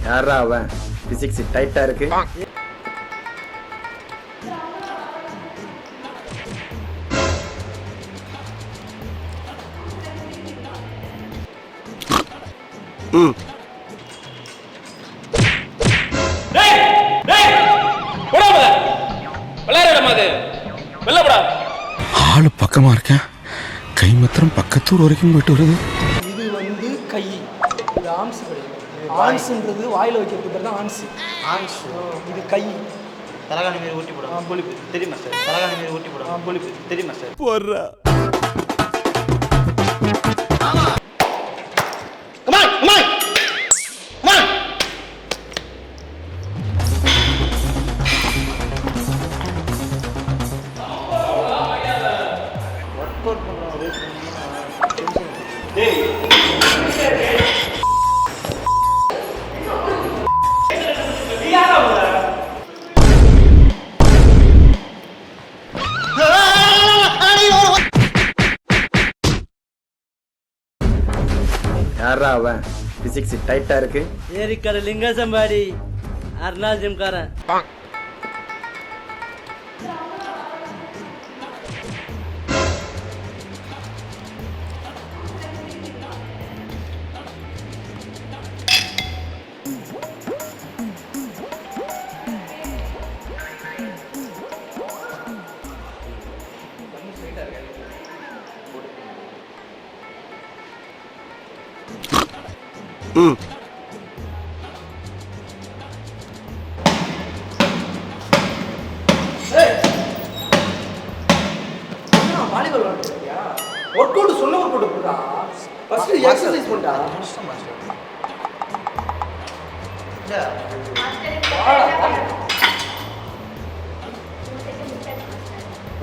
யாரா அவன்? பிசிக்ஸ் டைட்டா இருக்கு. ஆளு பக்கமா இருக்கேன், கை மாத்திரம் பக்கத்தூர் வரைக்கும் போயிட்டு வருது. இது வந்து கை, இது ஆம்ஸ் கிடையாது. ஆன்ஸ்ன்றது வாயில் வைக்கிறது பேர் தான் ஆன்ஸ். ஆன்ஸ் இது கை. தலகாணி மாரி ஊட்டி போடுவோம் பொலிப்பு தெரியுமா சார்? தலகாணி மாரி ஊட்டி போடுவோம் பொலிப்பு தெரியுமா சார்? போடுறா யாரா அவன்? பிசிக்ஸ் டைட்டா இருக்கு. ஏரிக்கரை லிங்கசம்பாடி அருணாச்சலம்காரன். வாலிபால் விளையாடுறியா? ஒர்க் அவுட் சொன்ன ஒர்க் அவுட் போடுறா. ஃபர்ஸ்ட் எக்ஸசைஸ் பண்ணா.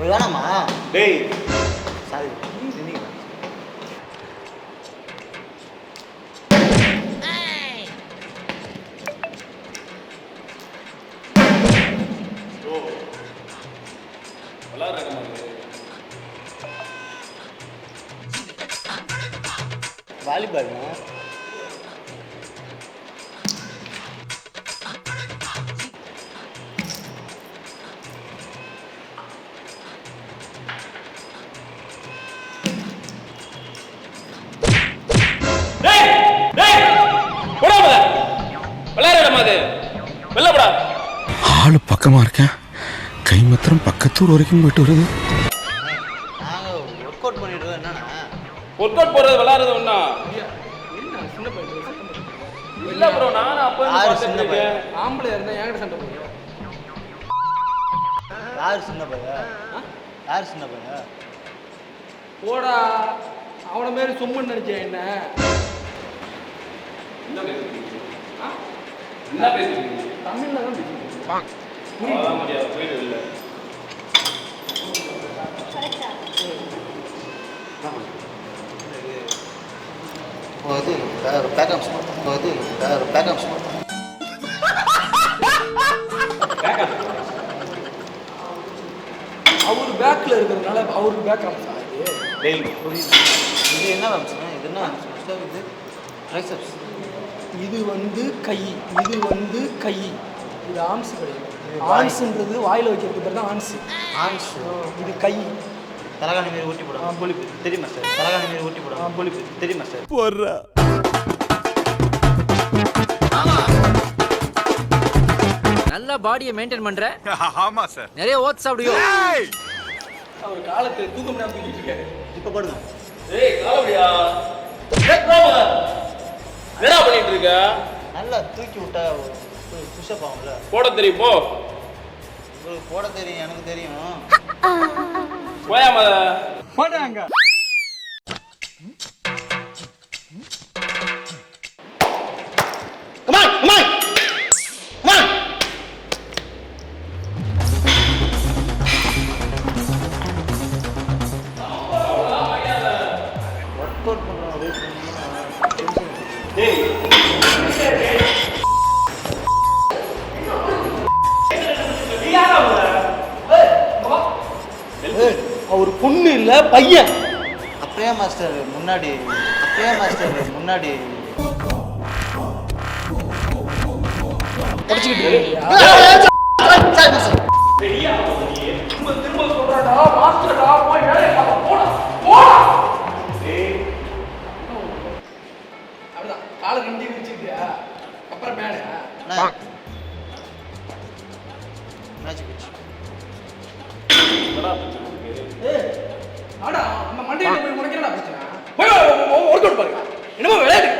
வேணாமா? டேய் சாரி வாலிபால்னா ஆளு பக்கமா இருக்கேன், கை மாத்திரம் பக்கத்தூர் வரைக்கும் போயிட்டு வருது. நாங்க ஒர்க் அவுட் பண்ணிட்டு என்னன்னா ஒர்க் அவுட் போறது விளையாடுறது ஒண்ணா என்ன சின்ன பையன் இல்ல ப்ரோ. நானும் அப்ப யாரு சின்ன பையன்? ஆம்பளை இருந்தா என்கிட்ட சண்டை போடுங்க. யாரு சின்ன பையன்? யாரு சின்ன பையன்? போடா, அவனை மாரி சும்மன் நினைச்சேன். என்ன என்ன பேசுறீங்க? தமிழ்ல தான் பேசுறேன். அதான் முடியாது, போயிடு இல்ல. இது பேக்கம்ஸ் இது பேக்கம்ஸ் அவர் பேக்ல இருக்கிறதுனால அவருக்கு பேக் ஆகும். இது என்ன வம்சம்? இது என்ன வம்சம்? இது ட்ரைசெப்ஸ். இது வந்து கை, இது வந்து கை. இது ஆம்ஸ் கிடையாது. ஆன்ஸ்ன்றது வாயில் வைக்கிறது பேர் தான் ஆன்ஸ். ஆன்ஸ் இது கை. தலகாணி மாரி ஊட்டி போடுவோம் பொலிப்பு தெரியுமா சார்? தலகாணி மாரி ஊட்டி போடுவோம் பொலிப்பு தெரியுமா சார்? போடுறா நல்ல பாடியை மெயின்டைன் பண்ற. ஆமா சார். நிறைய ஓட்ஸ் சாப்பிடுயோ. அவர் காலத்தை தூக்க முடியாம தூக்கிட்டு இருக்காரு. இப்போ போடுங்க. ஏய் காலவடியா. என்னடா பண்ணிட்டு இருக்க? நல்லா தூக்கி விட்டா புஷ்அப் ஆகும்ல. போட தெரியும் போ. உங்களுக்கு போட தெரியும், எனக்கு தெரியும். போயாம போடாங்க. ஒர்க் அவுட் பண்ணுறோம். டேய் அவர் பொண்ணு இல்ல பையன். அப்பயே மாஸ்டர் முன்னாடி புடிச்சுக்கிட்டு இருக்கியா? திரும்ப சொல்றாடா மாஸ்டர்டா போய் வேலையை பார்க்க போடா போடா. அப்படிதான் காலை கண்டி வச்சுக்கிட்டியா அப்புறம் மேலே ஆடா அந்த மண்டையில போய் முனைக்கிறடா பிரச்சனை. போய் ஒர்க் அவுட் பாருங்க. என்னமோ விளையாடு.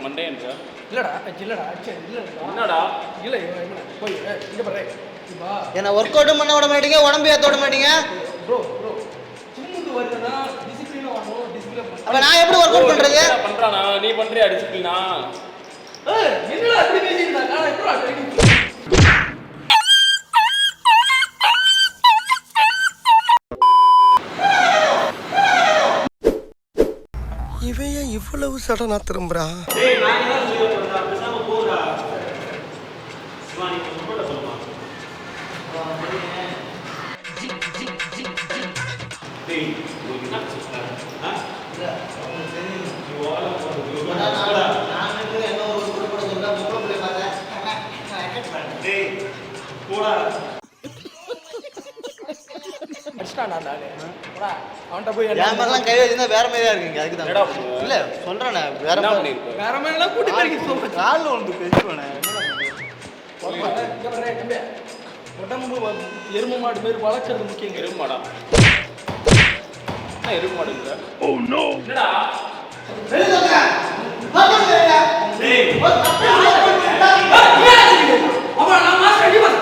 மண்டேன்ற இல்லடா இல்லடா சரி இல்லடா என்னடா இல்ல இவன் போய் இங்க பாரு வா. என்ன ஒர்க் அவுட்டும் பண்ண விட மாட்டீங்க, உடம்பு ஏற்ற விட மாட்டீங்க. ப்ரோ சிம்முக்கு வருதுன்னா டிசிப்ளினா வரணும். டிசிப்ளின் அப்ப நான் எப்படி ஒர்க் அவுட் பண்றது? பண்றானா நீ பண்றியா டிசிப்ளினா? என்னடா அப்படி பேசிட்டு நான் எப்படா ட்ரைனிங் இவைய இவ்வளவு சடனா திரும்புறா? அவன்கிட்ட போய் என் மேலாம் கை வச்சிருந்தா வேற மாதிரியா இருக்குங்க. அதுக்கு தான் இல்ல சொல்றேன், வேற என்ன மாதிரி பண்ணிருக்க? வேற மாதிரிலாம் கூட்டி போய் சொல்றேன். காலில் ஒன்று பேசுவேன். உடம்பு எருமை மாடு மாரி வளர்க்கறது முக்கியம். எருமை மாடா? என்ன எருமை மாடு இல்ல? Oh no. என்னடா? அப்ப நான் மாஸ்டர் அடி பாஸ்.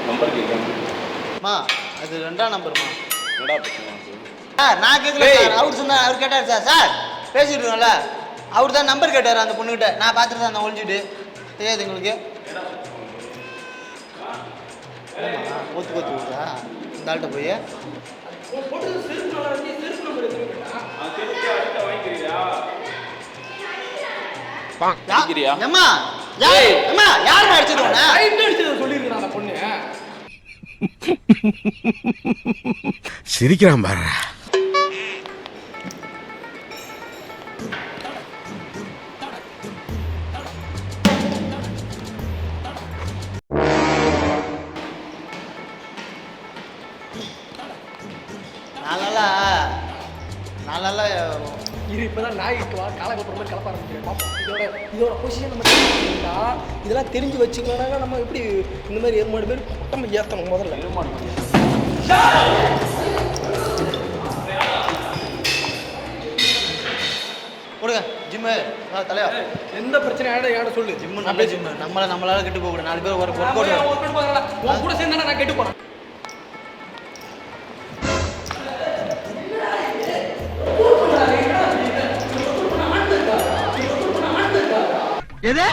நம்பர் கேட்காம மா அது 2ஆம் நம்பர்மா. என்னடா பிரச்சனை? சார் நான் கேட்கல சார், அவர் சொன்னார். அவர் கேட்டார் சார். சார் பேசிட்டு இருக்கோம்ல, அவர் தான் நம்பர் கேட்டார் அந்த பொண்ணுகிட்ட. நான் பார்த்துட்டு தான் நான் ஒழிஞ்சிட்டு தெரியாது எங்களுக்கு. கோத்து கோத்து விட்டா இந்த ஆள்கிட்ட போய் வாங்கிக்கிறியா? அம்மா யார் அடிச்சிருக்கோண்ணா? சொல்லியிருக்கிறான் அந்த பொண்ணு. சிரிக்கிறான் பாரு. நாளா இது இப்பதான் நாய்க்கு வா காலகட்டற மாதிரி கலப்ப ஆரம்பிக்கிறேன். பாப்போம் இதோட பொசிஷன் நம்ம தெரிஞ்சுக்கிட்டா இதெல்லாம் தெரிஞ்சு வச்சுக்கலாம்னா நம்ம எப்படி இந்த மாதிரி ஏர்மாடு பேர் நம்ம ஏற்றணும். முதல்ல ஏர்மாடு கொடுங்க ஜிம்மு தலையா. எந்த பிரச்சனை ஆட சொல்லு. ஜிம்மு நல்ல ஜிம்மு. நம்மளால கெட்டு போக கூடாது. 4 பேர் ஒரு ஒர்க் கூட சேர்ந்தா நான் கெட்டு போறேன். எது?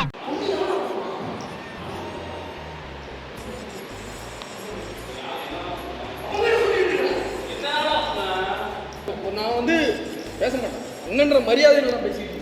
நான் வந்து பேச மாட்டேன். என்னன்ற மரியாதையில் நான் பேசிக்கிட்டு